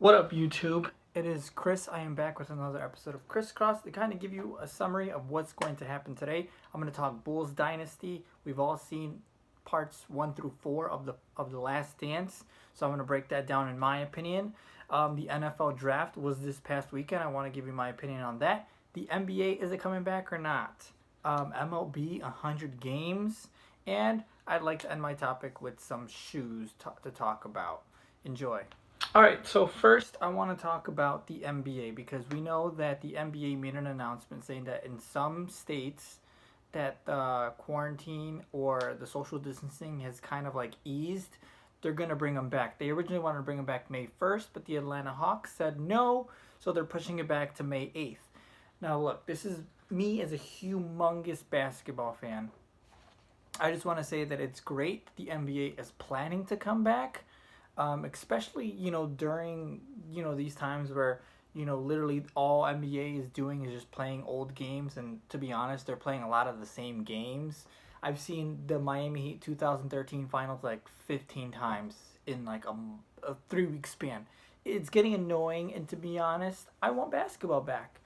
What up, YouTube? It is Chris. I am back with another episode of Crisscross to kind of give you a summary of what's going to happen today. I'm going to talk Bulls Dynasty. We've all seen parts 1 through 4 of the Last Dance, so I'm going to break that down in my opinion. The NFL Draft was this past weekend. I want to give you my opinion on that. The NBA, is it coming back or not? MLB 100 games, and I'd like to end my topic with some shoes to talk about. Enjoy. All right, so first I want to talk about the NBA because we know that the NBA made an announcement saying that in some states that the quarantine or the social distancing has kind of like eased, they're going to bring them back. They originally wanted to bring them back May 1st, but the Atlanta Hawks said no, so they're pushing it back to May 8th. Now, look, this is me as a humongous basketball fan. I just want to say that it's great the NBA is planning to come back, especially during these times where literally all NBA is doing is just playing old games, and to be honest, they're playing a lot of the same games. I've seen the Miami Heat 2013 finals like 15 times in like a 3 week span. It's getting annoying, and to be honest, I want basketball back,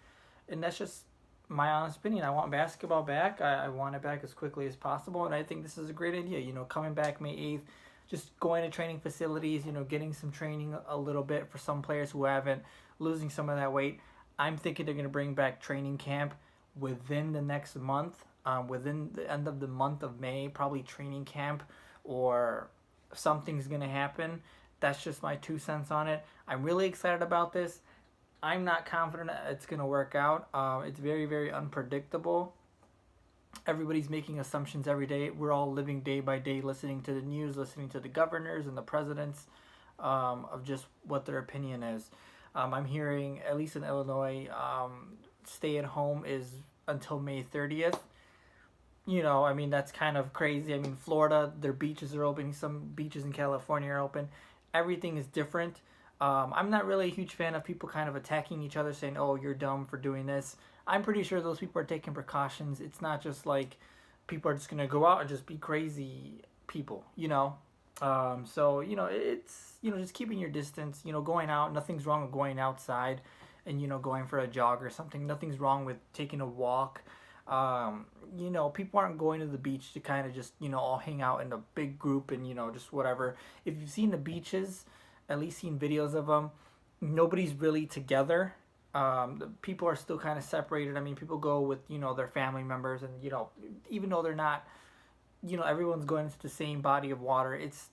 and that's just my honest opinion. I want basketball back. I want it back as quickly as possible, and I think this is a great idea. Coming back May 8th, just going to training facilities, getting some training a little bit for some players who haven't, losing some of that weight. I'm thinking they're going to bring back training camp within the next month, within the end of the month of May, probably training camp or something's going to happen. That's just my 2 cents on it. I'm really excited about this. I'm not confident it's going to work out. It's very, very unpredictable. Everybody's making assumptions every day. We're all living day by day, listening to the news, listening to the governors and the presidents of just what their opinion is. I'm hearing, at least in Illinois, stay at home is until May 30th. I mean, that's kind of crazy. I mean, Florida, their beaches are open. Some beaches in California are open. Everything is different. I'm not really a huge fan of people kind of attacking each other, saying, "Oh, you're dumb for doing this." I'm pretty sure those people are taking precautions. It's not just like people are just gonna go out and just be crazy people. So it's just keeping your distance. Going out. Nothing's wrong with going outside, and going for a jog or something. Nothing's wrong with taking a walk. People aren't going to the beach to kind of just all hang out in a big group and just whatever. If you've seen the beaches, at least seen videos of them, nobody's really together. The people are still kind of separated. I mean, people go with their family members, and even though they're not, everyone's going into the same body of water. It's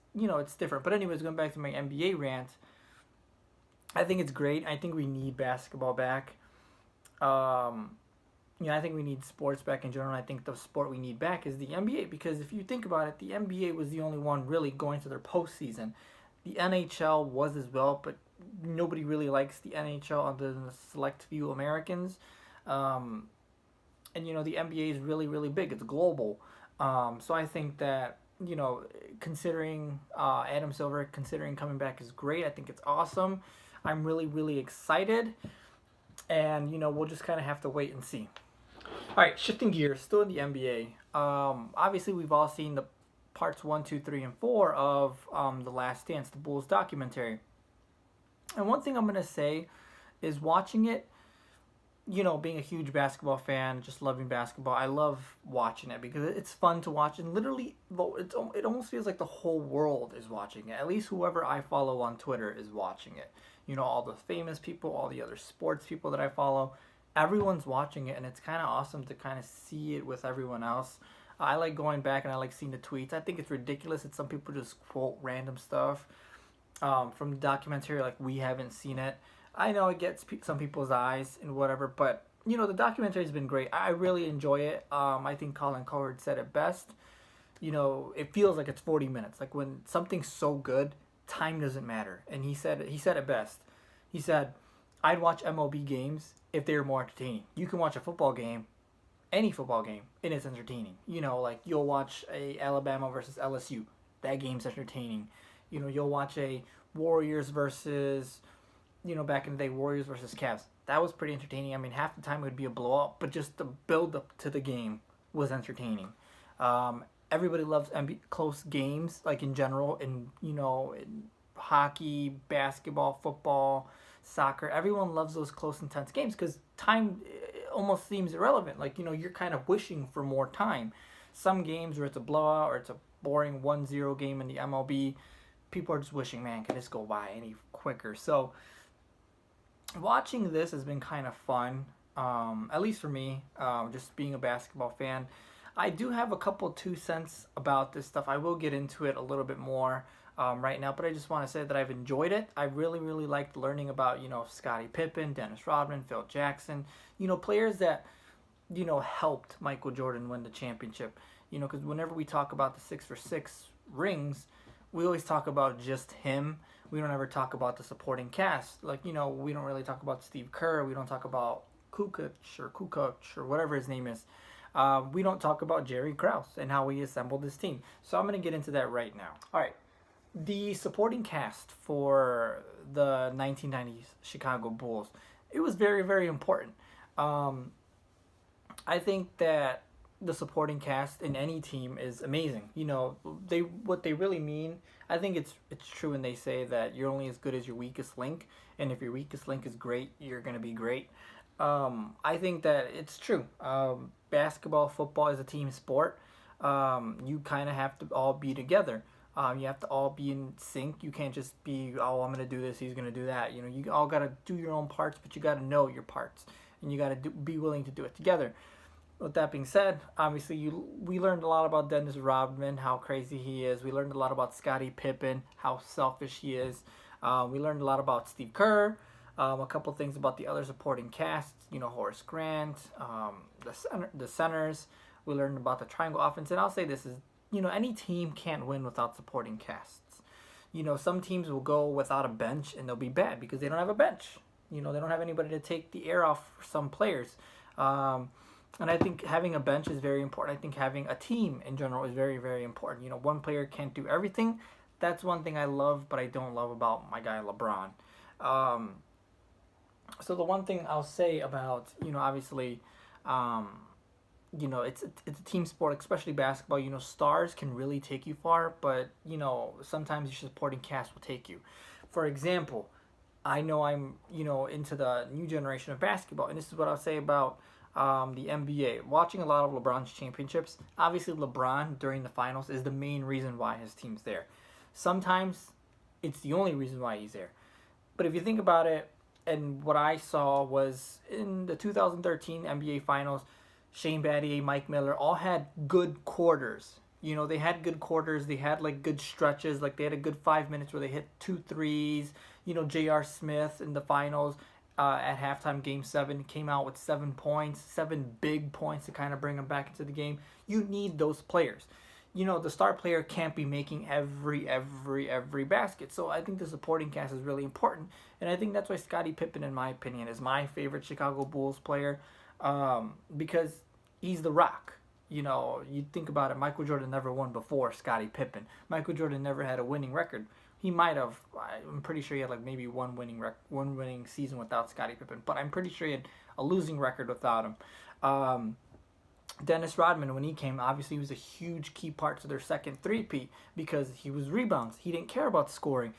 different. But anyways, going back to my NBA rant, I think it's great. I think we need basketball back. Um, I think we need sports back in general. I think the sport we need back is the NBA, because if you think about it, the NBA was the only one really going to their postseason. The NHL was as well, but nobody really likes the NHL other than the select few Americans. Um, and the NBA is really, really big. It's global. So I think that considering Adam Silver, considering coming back is great. I think it's awesome. I'm really, really excited, and we'll just kind of have to wait and see. All right, shifting gears, still in the NBA. Obviously, we've all seen the parts 1, 2, 3, and 4 of the Last Dance, the Bulls documentary. And one thing I'm gonna say is watching it. Being a huge basketball fan, just loving basketball, I love watching it because it's fun to watch, and literally, it almost feels like the whole world is watching it. At least whoever I follow on Twitter is watching it. All the famous people, all the other sports people that I follow, everyone's watching it, and it's kind of awesome to kind of see it with everyone else. I like going back and I like seeing the tweets. I think it's ridiculous that some people just quote random stuff from the documentary, like we haven't seen it. I know it gets some people's eyes and whatever, but the documentary's been great. I really enjoy it. I think Colin Cowherd said it best. It feels like it's 40 minutes. Like when something's so good, time doesn't matter. And he said it best. He said, "I'd watch MLB games if they were more entertaining. You can watch a football game, any football game, and it's entertaining. Like you'll watch a Alabama versus LSU. That game's entertaining. You'll watch a Warriors versus back in the day, Warriors versus Cavs. That was pretty entertaining. I mean, half the time it would be a blowout, but just the build up to the game was entertaining. Everybody loves close games, like in general, and hockey, basketball, football, soccer. Everyone loves those close, intense games because time almost seems irrelevant. Like, you're kind of wishing for more time. Some games where it's a blowout or it's a boring 1-0 game in the MLB, people are just wishing, man, can this go by any quicker? So watching this has been kind of fun, at least for me, just being a basketball fan. I do have a couple 2 cents about this stuff. I will get into it a little bit more right now, but I just want to say that I've enjoyed it. I really, really liked learning about, Scottie Pippen, Dennis Rodman, Phil Jackson, players that, helped Michael Jordan win the championship. Because whenever we talk about the 6 for 6 rings, we always talk about just him. We don't ever talk about the supporting cast. Like, we don't really talk about Steve Kerr. We don't talk about Kukoc or whatever his name is. We don't talk about Jerry Krause and how he assembled his team. So I'm going to get into that right now. All right. The supporting cast for the 1990s Chicago Bulls, it was very, very important. I think that the supporting cast in any team is amazing. What they really mean. I think it's true when they say that you're only as good as your weakest link, and if your weakest link is great, you're gonna be great. I think that it's true. Basketball, football is a team sport. You kind of have to all be together. You have to all be in sync. You can't just be, oh, I'm gonna do this, he's gonna do that. You all gotta do your own parts, but you gotta know your parts, and you gotta be willing to do it together. With that being said, obviously we learned a lot about Dennis Rodman, how crazy he is. We learned a lot about Scottie Pippen, how selfish he is. We learned a lot about Steve Kerr, a couple things about the other supporting casts, Horace Grant, the centers. We learned about the triangle offense, and I'll say this is, any team can't win without supporting casts. Some teams will go without a bench and they'll be bad because they don't have a bench. They don't have anybody to take the air off for some players. And I think having a bench is very important. I think having a team in general is very, very important. One player can't do everything. That's one thing I love, but I don't love about my guy LeBron. So the one thing I'll say about, obviously, it's a team sport, especially basketball. Stars can really take you far, but, sometimes your supporting cast will take you. For example, I know I'm, into the new generation of basketball, and this is what I'll say about the NBA. Watching a lot of LeBron's championships, obviously LeBron during the finals is the main reason why his team's there. Sometimes it's the only reason why he's there. But if you think about it, and what I saw was in the 2013 NBA Finals, Shane Battier, Mike Miller all had good quarters. They had good quarters. They had good stretches. They had a good 5 minutes where they hit 2 threes. J.R. Smith in the finals at halftime, Game 7, came out with 7 points, 7 big points to kind of bring them back into the game. You need those players. The star player can't be making every basket. So I think the supporting cast is really important. And I think that's why Scottie Pippen, in my opinion, is my favorite Chicago Bulls player, because he's the Rock. You think about it, Michael Jordan never won before Scottie Pippen. Michael Jordan never had a winning record. He might have. I'm pretty sure he had maybe one winning season without Scottie Pippen, but I'm pretty sure he had a losing record without him. Dennis Rodman, when he came, obviously he was a huge key part to their second three-peat because he was rebounds. He didn't care about scoring.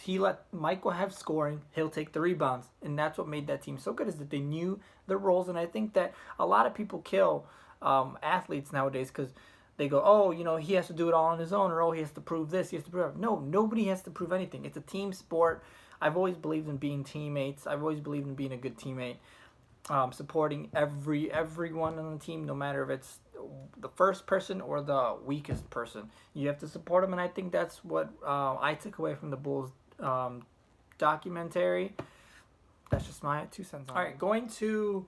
He let Michael have scoring. He'll take the rebounds, and that's what made that team so good, is that they knew their roles. And I think that a lot of people kill athletes nowadays because they go, oh, he has to do it all on his own, or oh, he has to prove this, he has to prove that. No, nobody has to prove anything. It's a team sport. I've always believed in being teammates. I've always believed in being a good teammate. Supporting everyone on the team, no matter if it's the first person or the weakest person. You have to support them, and I think that's what I took away from the Bulls documentary. That's just my 2 cents on it. All right, going to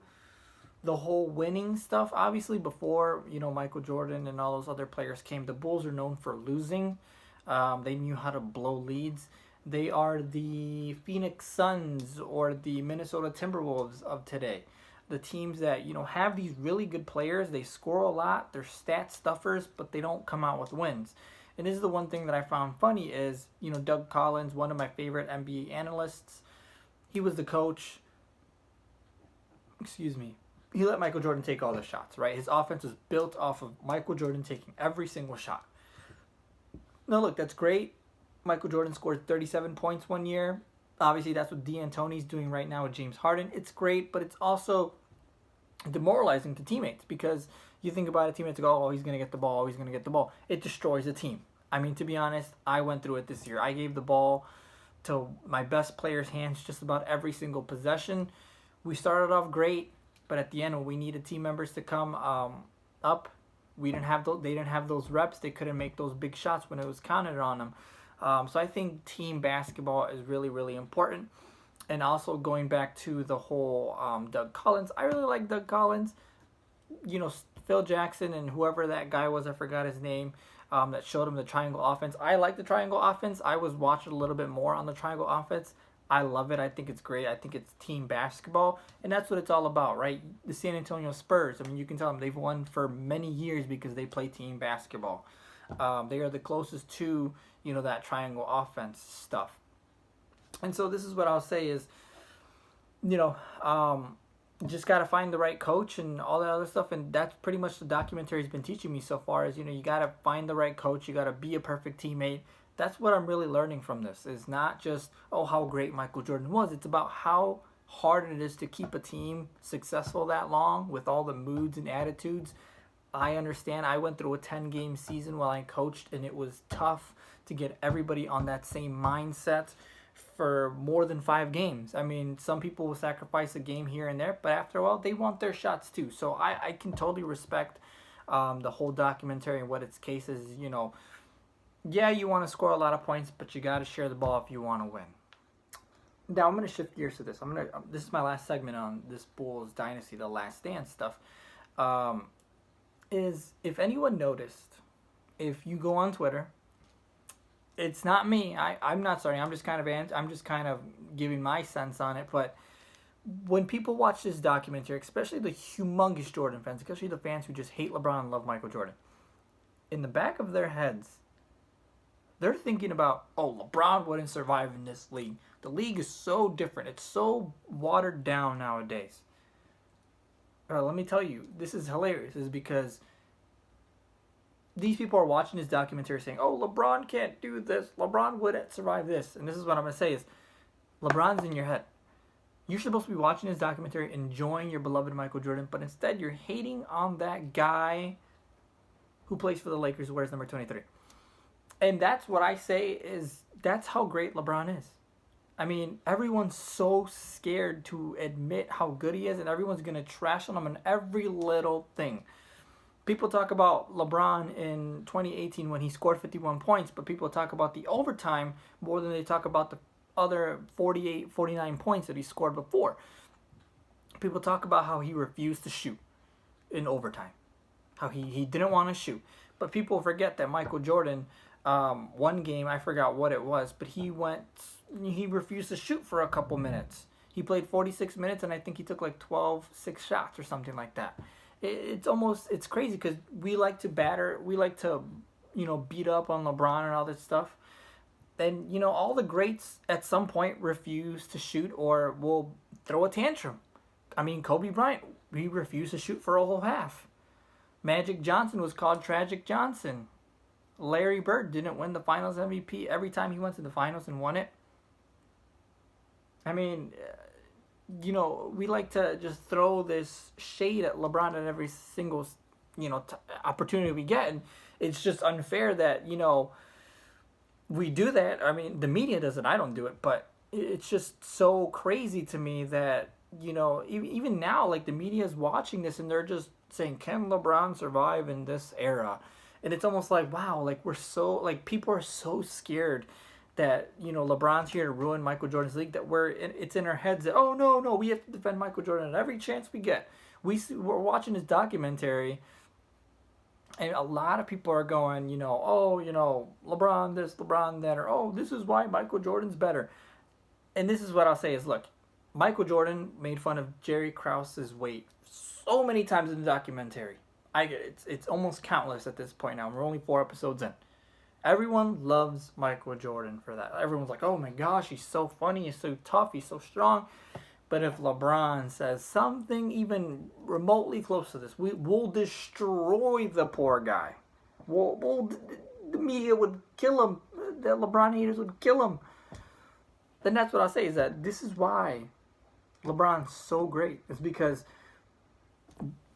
the whole winning stuff. Obviously, before Michael Jordan and all those other players came, the Bulls are known for losing. They knew how to blow leads. They are the Phoenix Suns or the Minnesota Timberwolves of today. The teams that, have these really good players. They score a lot. They're stat stuffers, but they don't come out with wins. And this is the one thing that I found funny is, Doug Collins, one of my favorite NBA analysts, he was the coach. Excuse me. He let Michael Jordan take all the shots, right? His offense was built off of Michael Jordan taking every single shot. Now, look, that's great. Michael Jordan scored 37 points one year. Obviously, that's what D'Antoni's doing right now with James Harden. It's great, but it's also demoralizing to teammates because you think about a teammate to go, oh, he's going to get the ball, he's going to get the ball. It destroys the team. I mean, to be honest, I went through it this year. I gave the ball to my best players' hands just about every single possession. We started off great, but at the end, when we needed team members to come up, we didn't have they didn't have those reps. They couldn't make those big shots when it was counted on them. So I think team basketball is really, really important. And also going back to the whole Doug Collins, I really like Doug Collins. You know, Phil Jackson and whoever that guy was, I forgot his name, that showed him the triangle offense. I like the triangle offense. I was watching a little bit more on the triangle offense. I love it. I think it's great. I think it's team basketball. And that's what it's all about, right? The San Antonio Spurs, I mean, you can tell them they've won for many years because they play team basketball. They are the closest to, you know, that triangle offense stuff. And so this is what I'll say is, you know, just got to find the right coach and all that other stuff. And that's pretty much the documentary's been teaching me so far is, you know, you got to find the right coach. You got to be a perfect teammate. That's what I'm really learning from this. Is not just, oh, how great Michael Jordan was. It's about how hard it is to keep a team successful that long with all the moods and attitudes. I understand. I went through a 10-game season while I coached, and it was tough to get everybody on that same mindset for more than 5 games. I mean, some people will sacrifice a game here and there, but after a while, they want their shots too. So I can totally respect the whole documentary and what its case is. You know, yeah, you want to score a lot of points, but you got to share the ball if you want to win. Now I'm going to shift gears to this. This is my last segment on this Bulls dynasty, the Last Dance stuff. Is if anyone noticed, if you go on Twitter, it's not me. I'm not starting. I'm just kind of giving my sense on it. But when people watch this documentary, especially the humongous Jordan fans, especially the fans who just hate LeBron and love Michael Jordan, in the back of their heads, they're thinking about, oh, LeBron wouldn't survive in this league. The league is so different. It's so watered down nowadays. Let me tell you, this is hilarious. Is because these people are watching this documentary saying, oh, LeBron can't do this. LeBron wouldn't survive this. And this is what I'm going to say is, LeBron's in your head. You're supposed to be watching this documentary, enjoying your beloved Michael Jordan, but instead you're hating on that guy who plays for the Lakers, who wears number 23. And that's what I say is, that's how great LeBron is. I mean, everyone's so scared to admit how good he is, and everyone's going to trash on him in every little thing. People talk about LeBron in 2018 when he scored 51 points, but people talk about the overtime more than they talk about the other 48, 49 points that he scored before. People talk about how he refused to shoot in overtime, how he didn't want to shoot. But people forget that Michael Jordan, one game, I forgot what it was, but he refused to shoot for a couple minutes. He played 46 minutes, and I think he took like 6 shots or something like that. It's crazy because we like to beat up on LeBron and all this stuff. And, you know, all the greats at some point refuse to shoot or will throw a tantrum. I mean, Kobe Bryant, he refused to shoot for a whole half. Magic Johnson was called Tragic Johnson. Larry Bird didn't win the Finals MVP every time he went to the Finals and won it. I mean, you know, we like to just throw this shade at LeBron at every single, opportunity we get. And it's just unfair that, we do that. I mean, the media does it. I don't do it. But it's just so crazy to me that, even now, like, the media is watching this and they're just saying, can LeBron survive in this era? And it's almost like, wow, like, people are so scared that, LeBron's here to ruin Michael Jordan's league, that it's in our heads that, oh, no, we have to defend Michael Jordan at every chance we get. We're watching this documentary, and a lot of people are going, LeBron this, LeBron that, or, oh, this is why Michael Jordan's better. And this is what I'll say is, look, Michael Jordan made fun of Jerry Krause's weight so many times in the documentary. I get it. It's almost countless at this point now. We're only 4 episodes in. Everyone loves Michael Jordan for that. Everyone's like, oh my gosh, he's so funny, he's so tough, he's so strong. But if LeBron says something even remotely close to this, we'll destroy the poor guy. The media would kill him the LeBron haters would kill him. Then that's what I'll say is that this is why LeBron's so great. It's because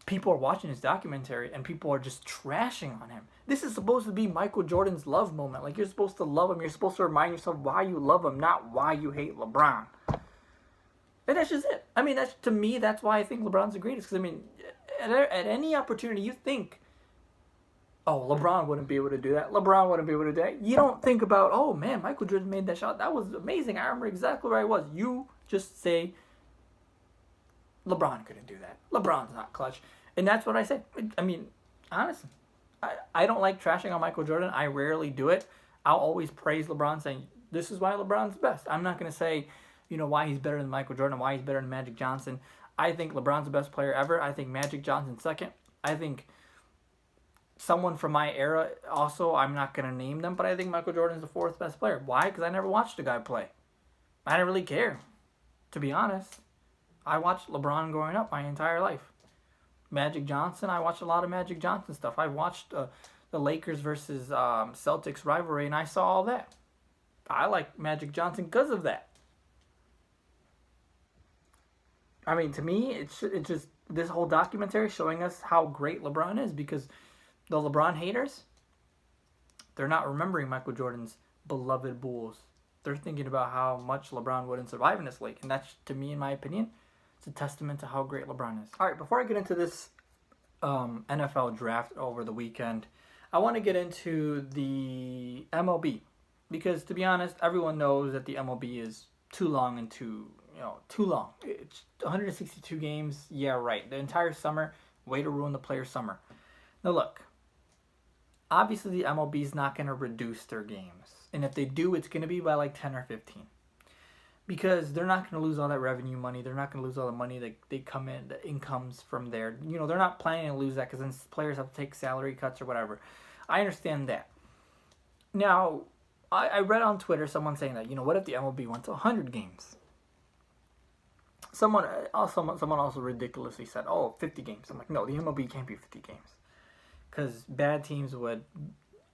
people are watching his documentary and people are just trashing on him. This is supposed to be Michael Jordan's love moment. Like, you're supposed to love him. You're supposed to remind yourself why you love him, not why you hate LeBron. And that's just it. I mean, that's, to me, that's why I think LeBron's the greatest. Because, I mean, at any opportunity you think, oh, LeBron wouldn't be able to do that. LeBron wouldn't be able to do that. You don't think about, oh, man, Michael Jordan made that shot. That was amazing. I remember exactly where I was. You just say, LeBron couldn't do that. LeBron's not clutch. And that's what I say. I mean, honestly, I don't like trashing on Michael Jordan. I rarely do it. I'll always praise LeBron, saying, this is why LeBron's best. I'm not going to say, you know, why he's better than Michael Jordan, why he's better than Magic Johnson. I think LeBron's the best player ever. I think Magic Johnson's second. I think someone from my era also, I'm not going to name them, but I think Michael Jordan's the fourth best player. Why? Because I never watched a guy play. I didn't really care, to be honest. I watched LeBron growing up my entire life. Magic Johnson, I watched a lot of Magic Johnson stuff. I watched the Lakers versus Celtics rivalry, and I saw all that. I like Magic Johnson because of that. I mean, to me, it's just this whole documentary showing us how great LeBron is, because the LeBron haters, they're not remembering Michael Jordan's beloved Bulls. They're thinking about how much LeBron wouldn't survive in this league. And that's, to me, in my opinion, it's a testament to how great LeBron is. All right, before I get into this NFL draft over the weekend, I want to get into the MLB. Because, to be honest, everyone knows that the MLB is too long and too long. It's 162 games. Yeah, right. The entire summer, way to ruin the player's summer. Now, look. Obviously, the MLB is not going to reduce their games. And if they do, it's going to be by like 10 or 15. Because they're not going to lose all that revenue money. They're not going to lose all the money that they come in, the incomes from there. You know, they're not planning to lose that because then players have to take salary cuts or whatever. I understand that. Now, I read on Twitter someone saying that, you know, what if the MLB went to 100 games? Someone also ridiculously said, oh, 50 games. I'm like, no, the MLB can't be 50 games. Because bad teams would,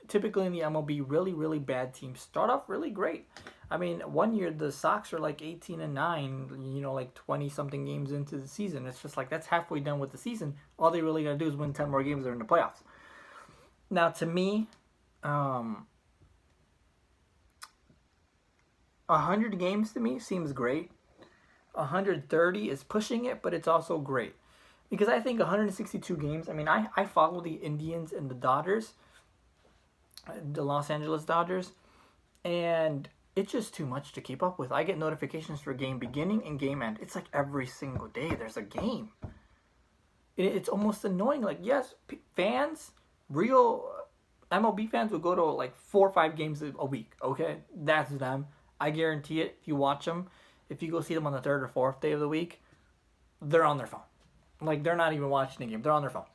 typically in the MLB, really, really bad teams start off really great. I mean, one year the Sox are like 18-9, you know, like 20-something games into the season. It's just like, that's halfway done with the season. All they really got to do is win 10 more games. They're in the playoffs. Now, to me, 100 games to me seems great. 130 is pushing it, but it's also great. Because I think 162 games, I mean, I follow the Indians and the Dodgers, the Los Angeles Dodgers, and it's just too much to keep up with. I get notifications for game beginning and game end. It's like every single day there's a game. It's almost annoying. Like, yes, fans, real MLB fans will go to like 4 or 5 games a week, okay? That's them. I guarantee it. If you watch them, if you go see them on the 3rd or 4th day of the week, they're on their phone. Like, they're not even watching the game. They're on their phone.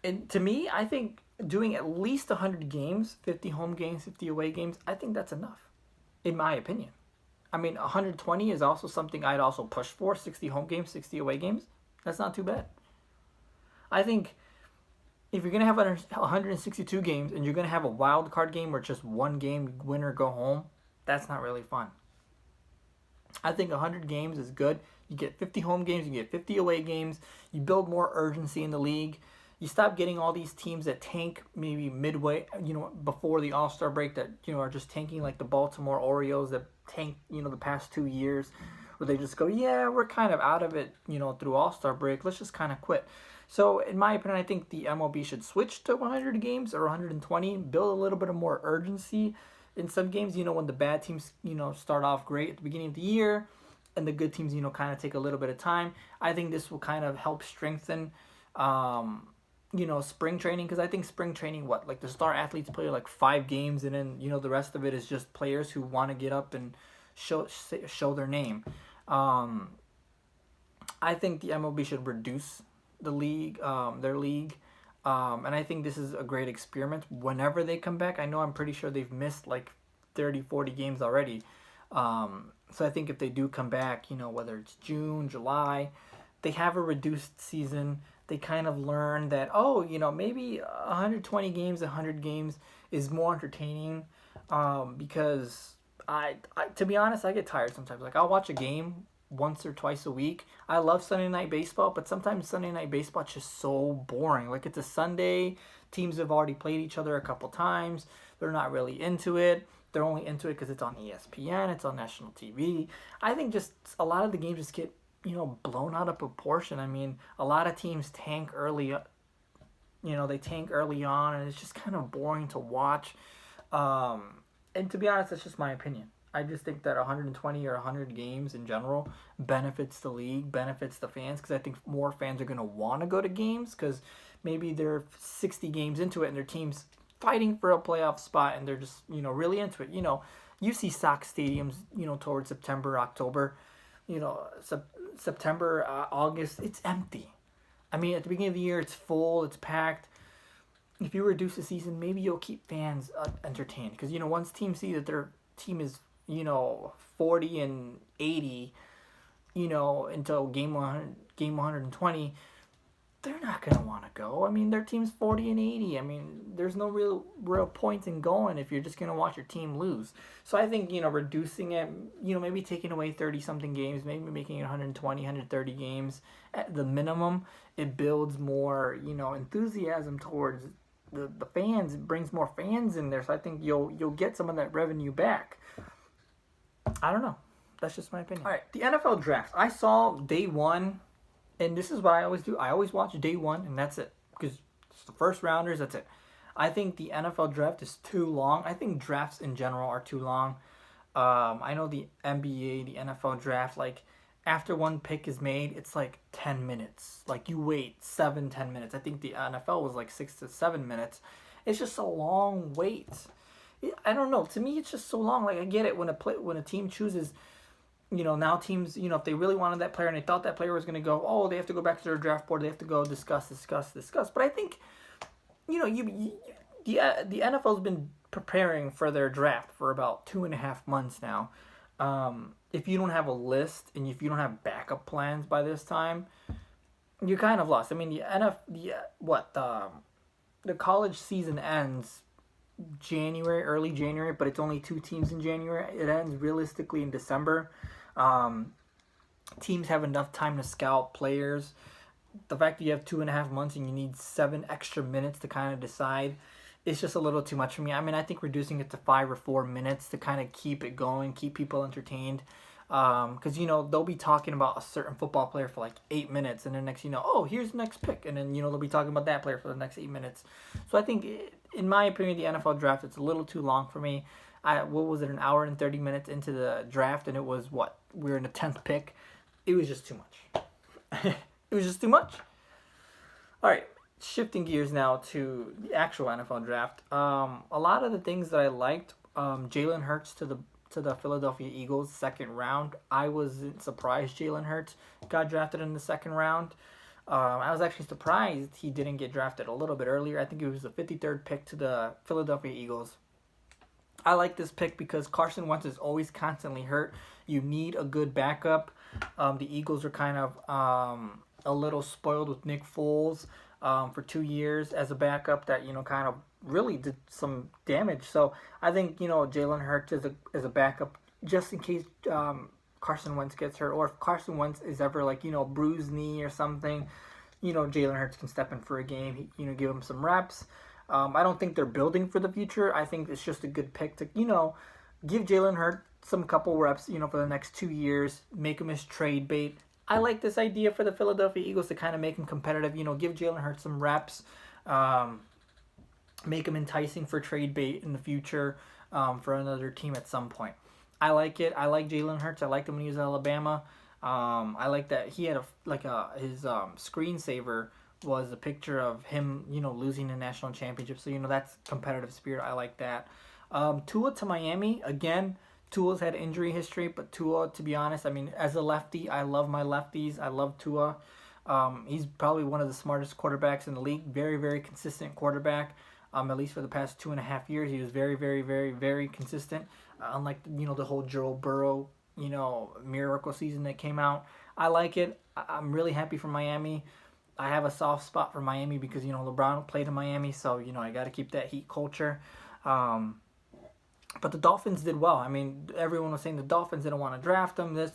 And to me, I think doing at least 100 games, 50 home games, 50 away games, I think that's enough, in my opinion. I mean, 120 is also something I'd also push for. 60 home games, 60 away games. That's not too bad. I think if you're going to have 162 games and you're going to have a wild card game where just one game, win or go home, that's not really fun. I think 100 games is good. You get 50 home games, you get 50 away games. You build more urgency in the league. You stop getting all these teams that tank maybe midway, you know, before the All-Star break that, you know, are just tanking, like the Baltimore Orioles that tanked, you know, the past 2 years, where they just go, yeah, we're kind of out of it, you know, through All-Star break. Let's just kind of quit. So, in my opinion, I think the MLB should switch to 100 games or 120, build a little bit of more urgency in some games, you know, when the bad teams, you know, start off great at the beginning of the year and the good teams, you know, kind of take a little bit of time. I think this will kind of help strengthen, you know, spring training, because I think spring training, like the star athletes play like 5 games and then, you know, the rest of it is just players who want to get up and show their name. I think the MLB should reduce the league, their league. And I think this is a great experiment whenever they come back. I know I'm pretty sure they've missed like 30, 40 games already. So I think if they do come back, you know, whether it's June, July, they have a reduced season. they kind of learn that, oh, maybe 120 games, 100 games is more entertaining, because to be honest, I get tired sometimes. Like, I'll watch a game once or twice a week. I love Sunday Night Baseball, but sometimes Sunday Night Baseball is just so boring. Like, it's a Sunday, teams have already played each other a couple times, they're not really into it. They're only into it because it's on ESPN, it's on national TV. I think just a lot of the games just get, blown out of proportion. I mean, a lot of teams tank early, they tank early on, and it's just kind of boring to watch. And to be honest, that's just my opinion. I just think that 120 or 100 games in general benefits the league, benefits the fans, because I think more fans are going to want to go to games because maybe they're 60 games into it and their team's fighting for a playoff spot and they're just, really into it. You see Sox stadiums, towards September, October, September, August, it's empty. I mean, at the beginning of the year, it's full, it's packed. If you reduce the season, maybe you'll keep fans entertained. Because, once teams see that their team is, 40 and 80, until game 120, they're not going to want to go. I mean, their team's 40 and 80. I mean, there's no real point in going if you're just going to watch your team lose. So I think, reducing it, maybe taking away 30-something games, maybe making it 120, 130 games at the minimum, it builds more, enthusiasm towards the fans. It brings more fans in there. So I think you'll get some of that revenue back. I don't know. That's just my opinion. All right, the NFL draft. I saw day one, and this is what I always do. I always watch day one, and that's it. Because it's the first rounders, that's it. I think the NFL draft is too long. I think drafts in general are too long. I know the NBA, the NFL draft, like, after one pick is made, it's like 10 minutes. Like, you wait 7-10 minutes. I think the NFL was like 6 to 7 minutes. It's just a long wait. I don't know. To me, it's just so long. Like, I get it when a team chooses, now teams, if they really wanted that player and they thought that player was going to go, oh, they have to go back to their draft board. They have to go discuss. But I think, the NFL's been preparing for their draft for about 2.5 months now. If you don't have a list and if you don't have backup plans by this time, you're kind of lost. I mean, the college season ends early January, but it's only 2 teams in January. It ends realistically in December. Teams have enough time to scout players. The fact that you have 2.5 months and you need 7 extra minutes to kind of decide, it's just a little too much for me. I mean, I think reducing it to 5 or 4 minutes to kind of keep it going, keep people entertained. Because, they'll be talking about a certain football player for like 8 minutes, and then next, oh, here's the next pick. And then, they'll be talking about that player for the next 8 minutes. So I think, in my opinion, the NFL draft, it's a little too long for me. What was it, an hour and 30 minutes into the draft, and it was, we were in the 10th pick. It was just too much. It was just too much. All right, shifting gears now to the actual NFL draft. A lot of the things that I liked, Jalen Hurts to the Philadelphia Eagles, second round. I wasn't surprised Jalen Hurts got drafted in the second round. I was actually surprised he didn't get drafted a little bit earlier. I think it was the 53rd pick to the Philadelphia Eagles. I like this pick because Carson Wentz is always constantly hurt. You need a good backup. The Eagles are kind of a little spoiled with Nick Foles for 2 years as a backup that, kind of really did some damage. So I think, Jalen Hurts is a backup just in case Carson Wentz gets hurt, or if Carson Wentz is ever like, bruised knee or something, Jalen Hurts can step in for a game, give him some reps. I don't think they're building for the future. I think it's just a good pick to, give Jalen Hurts some couple reps, for the next 2 years, make him his trade bait. I like this idea for the Philadelphia Eagles to kind of make him competitive, give Jalen Hurts some reps, make him enticing for trade bait in the future for another team at some point. I like it. I like Jalen Hurts. I liked him when he was at Alabama. I like that he had his screensaver was a picture of him, losing the national championship. So, that's competitive spirit. I like that. Tua to Miami. Again, Tua's had injury history, but Tua, to be honest, I mean, as a lefty, I love my lefties. I love Tua. He's probably one of the smartest quarterbacks in the league. Very, very consistent quarterback. At least for the past 2.5 years, he was very, very, very, very consistent. Unlike, the whole Joe Burrow, miracle season that came out. I like it. I'm really happy for Miami. I have a soft spot for Miami because LeBron played in Miami, so I got to keep that Heat culture. Um, but the Dolphins did well. I mean, everyone was saying the Dolphins didn't want to draft him. This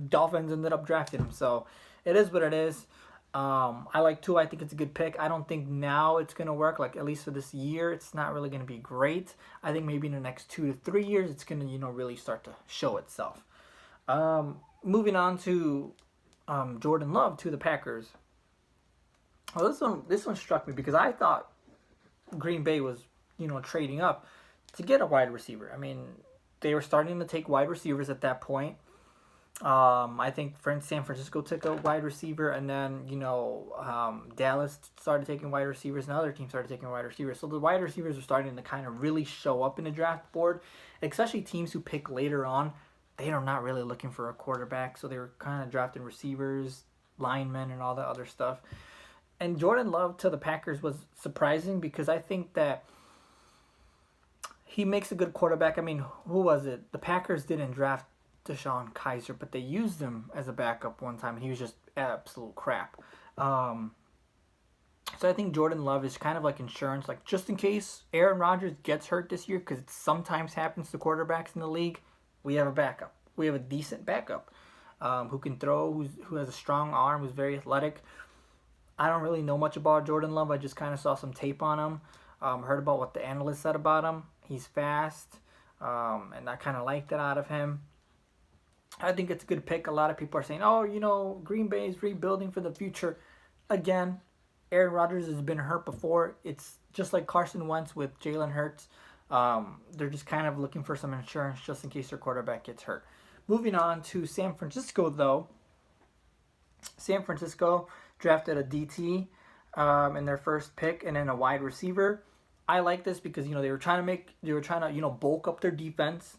Dolphins ended up drafting him, so it is what it is. I like Tua. I think it's a good pick. I don't think now it's gonna work. Like at least for this year, it's not really gonna be great. I think maybe in the next 2 to 3 years, it's gonna really start to show itself. Moving on to Jordan Love to the Packers. Well, this one struck me because I thought Green Bay was trading up to get a wide receiver. I mean, they were starting to take wide receivers at that point. I think San Francisco took a wide receiver, and then Dallas started taking wide receivers, and other teams started taking wide receivers. So the wide receivers are starting to kind of really show up in the draft board, especially teams who pick later on. They are not really looking for a quarterback, so they were kind of drafting receivers, linemen, and all that other stuff. And Jordan Love to the Packers was surprising because I think that he makes a good quarterback. I mean, who was it? The Packers didn't draft DeShone Kizer, but they used him as a backup one time, and he was just absolute crap. So I think Jordan Love is kind of like insurance, like just in case Aaron Rodgers gets hurt this year, because it sometimes happens to quarterbacks in the league. We have a backup. We have a decent backup who can throw, who has a strong arm, who's very athletic. I don't really know much about Jordan Love. I just kind of saw some tape on him. Heard about what the analysts said about him. He's fast, and I kind of like that out of him. I think it's a good pick. A lot of people are saying, oh, Green Bay is rebuilding for the future. Again, Aaron Rodgers has been hurt before. It's just like Carson Wentz with Jalen Hurts. They're just kind of looking for some insurance just in case their quarterback gets hurt. Moving on to San Francisco, though. San Francisco drafted a DT in their first pick and then a wide receiver. I like this because they were trying to bulk up their defense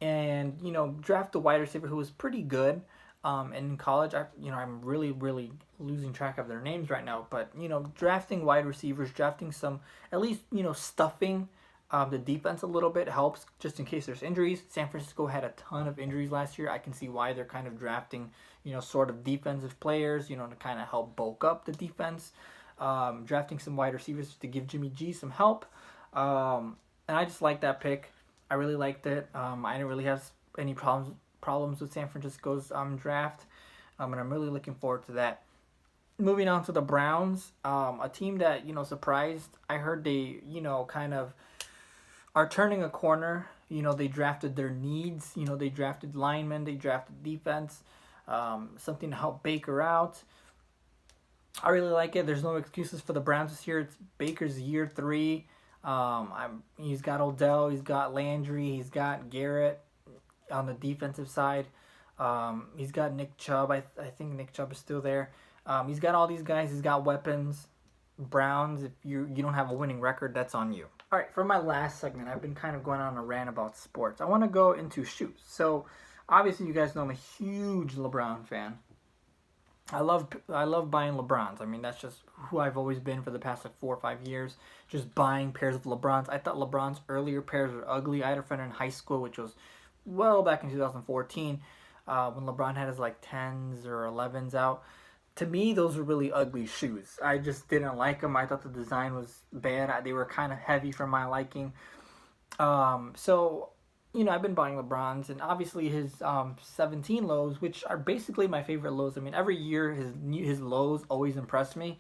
and draft a wide receiver who was pretty good. And in college, I'm really losing track of their names right now. But drafting wide receivers, drafting some at least stuffing the defense a little bit helps just in case there's injuries. San Francisco had a ton of injuries last year. I can see why they're kind of drafting sort of defensive players to kind of help bulk up the defense. Drafting some wide receivers to give Jimmy G some help. And I just like that pick. I really liked it. I didn't really have any problems with San Francisco's draft. And I'm really looking forward to that. Moving on to the Browns, a team that, surprised. I heard they, kind of are turning a corner. They drafted their needs. They drafted linemen. They drafted defense. Something to help Baker out. I really like it. There's no excuses for the Browns this year. It's Baker's year 3. He's got Odell. He's got Landry. He's got Garrett on the defensive side. He's got Nick Chubb. I think Nick Chubb is still there. He's got all these guys. He's got weapons. Browns, if you don't have a winning record, that's on you. All right, for my last segment, I've been kind of going on a rant about sports. I want to go into shoes. So, obviously, you guys know I'm a huge LeBron fan. I love buying LeBrons. I mean, that's just who I've always been for the past 4 or 5 years. Just buying pairs of LeBrons. I thought LeBron's earlier pairs were ugly. I had a friend in high school, which was well back in 2014, when LeBron had his 10s or 11s out. To me, those were really ugly shoes. I just didn't like them. I thought the design was bad. They were kind of heavy for my liking. So, I've been buying LeBrons, and obviously his 17 lows, which are basically my favorite lows. I mean, every year his lows always impress me.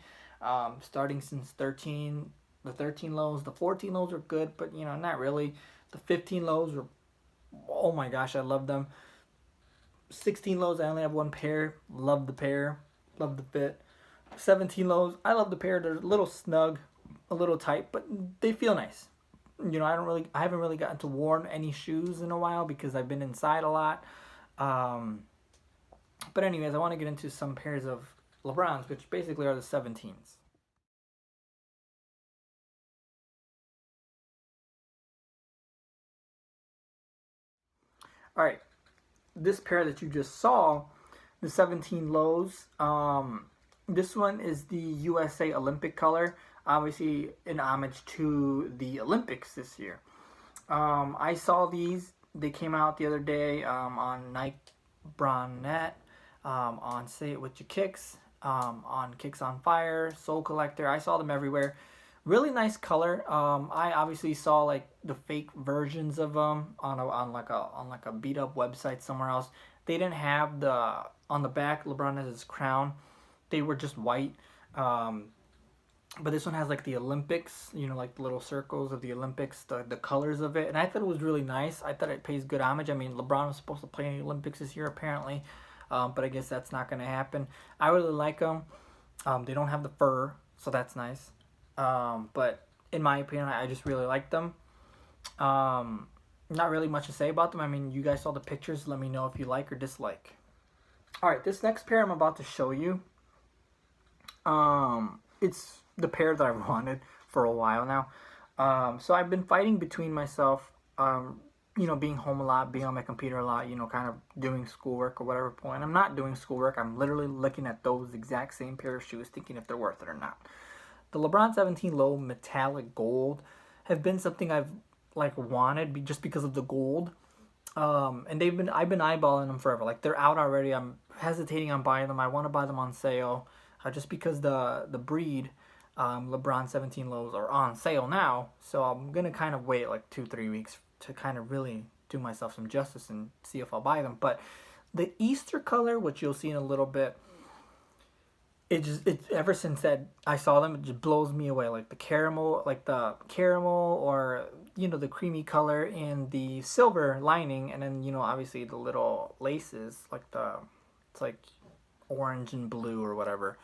Starting since 13, the 13 lows, the 14 lows are good, but not really. The 15 lows were, oh my gosh, I love them. 16 lows, I only have one pair. Love the pair. Love the fit. 17 lows, I love the pair. They're a little snug, a little tight, but they feel nice. I haven't really gotten to worn any shoes in a while because I've been inside a lot. But anyways, I want to get into some pairs of LeBrons, which basically are the 17s. All right, this pair that you just saw, the 17 lows. This one is the USA Olympic color, obviously in homage to the Olympics this year. I saw these. They came out the other day on Nike Brownnet, on Say It With Your Kicks. on Kicks on Fire, Soul Collector. I saw them everywhere. Really nice color. I obviously saw like the fake versions of them on like a beat up website somewhere else. They didn't have the on the back LeBron has his crown. They were just white. Um, but this one has like the Olympics, like the little circles of the Olympics, the colors of it, and I thought it was really nice. I thought it pays good homage. I mean, LeBron was supposed to play in the Olympics this year apparently, but I guess that's not going to happen. I really like them. They don't have the fur, so that's nice. But in my opinion, I just really like them. Not really much to say about them. I mean, you guys saw the pictures. Let me know if you like or dislike. All right, this next pair I'm about to show you. It's the pair that I've wanted for a while now. So I've been fighting between myself, being home a lot, being on my computer a lot, kind of doing schoolwork or whatever point. I'm not doing schoolwork. I'm literally looking at those exact same pair of shoes, thinking if they're worth it or not. The LeBron 17 Low Metallic Gold have been something I've like wanted just because of the gold. And I've been eyeballing them forever. Like they're out already. I'm hesitating on buying them. I want to buy them on sale, just because the breed LeBron 17 lows are on sale now. So I'm gonna kind of wait like 2-3 weeks to kind of really do myself some justice and see if I'll buy them. But the Easter color, which you'll see in a little bit, it ever since that I saw them, it just blows me away. Like the caramel or the creamy color and the silver lining, and then obviously the little laces, like it's like orange and blue or whatever.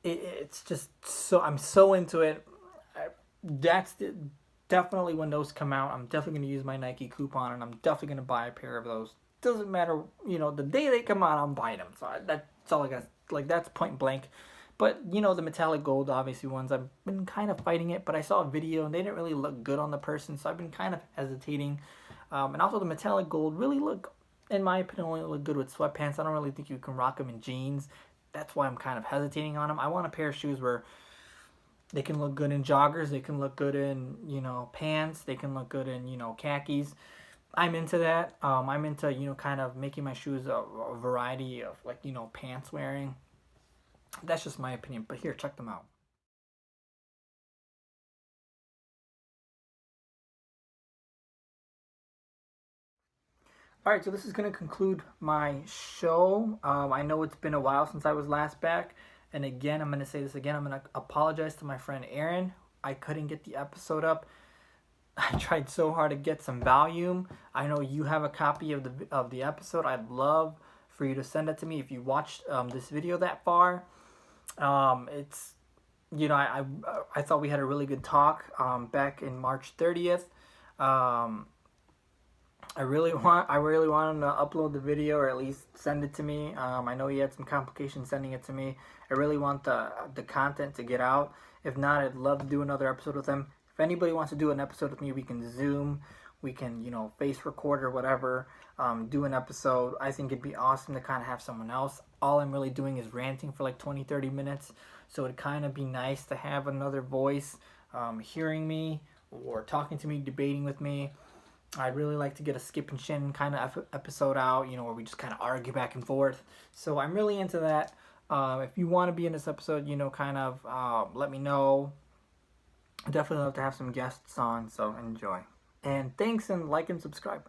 It's just I'm so into it. Definitely when those come out, I'm definitely going to use my Nike coupon, and I'm definitely going to buy a pair of those. Doesn't matter, the day they come out, I'm buying them. So that's all I got. Like that's point blank. But the metallic gold, obviously ones, I've been kind of fighting it. But I saw a video and they didn't really look good on the person, so I've been kind of hesitating. And also the metallic gold really look, in my opinion, only look good with sweatpants. I don't really think you can rock them in jeans. That's why I'm kind of hesitating on them. I want a pair of shoes where they can look good in joggers, they can look good in pants, they can look good in khakis. I'm into that. I'm into kind of making my shoes a variety of like pants wearing. That's just my opinion. But here, check them out. All right, so this is going to conclude my show. I know it's been a while since I was last back. And again, I'm going to say this again. I'm going to apologize to my friend Aaron. I couldn't get the episode up. I tried so hard to get some volume. I know you have a copy of the episode. I'd love for you to send it to me if you watched this video that far. It's I thought we had a really good talk back in March 30th. I really want him to upload the video or at least send it to me. I know he had some complications sending it to me. I really want the content to get out. If not, I'd love to do another episode with him. If anybody wants to do an episode with me, we can Zoom, we can face record or whatever, do an episode. I think it'd be awesome to kind of have someone else. All I'm really doing is ranting for like 20-30 minutes, so it'd kind of be nice to have another voice hearing me or talking to me, debating with me. I'd really like to get a Skip and Shin kind of episode out, where we just kind of argue back and forth. So I'm really into that. If you want to be in this episode, let me know. Definitely love to have some guests on, so enjoy. And thanks, and like and subscribe.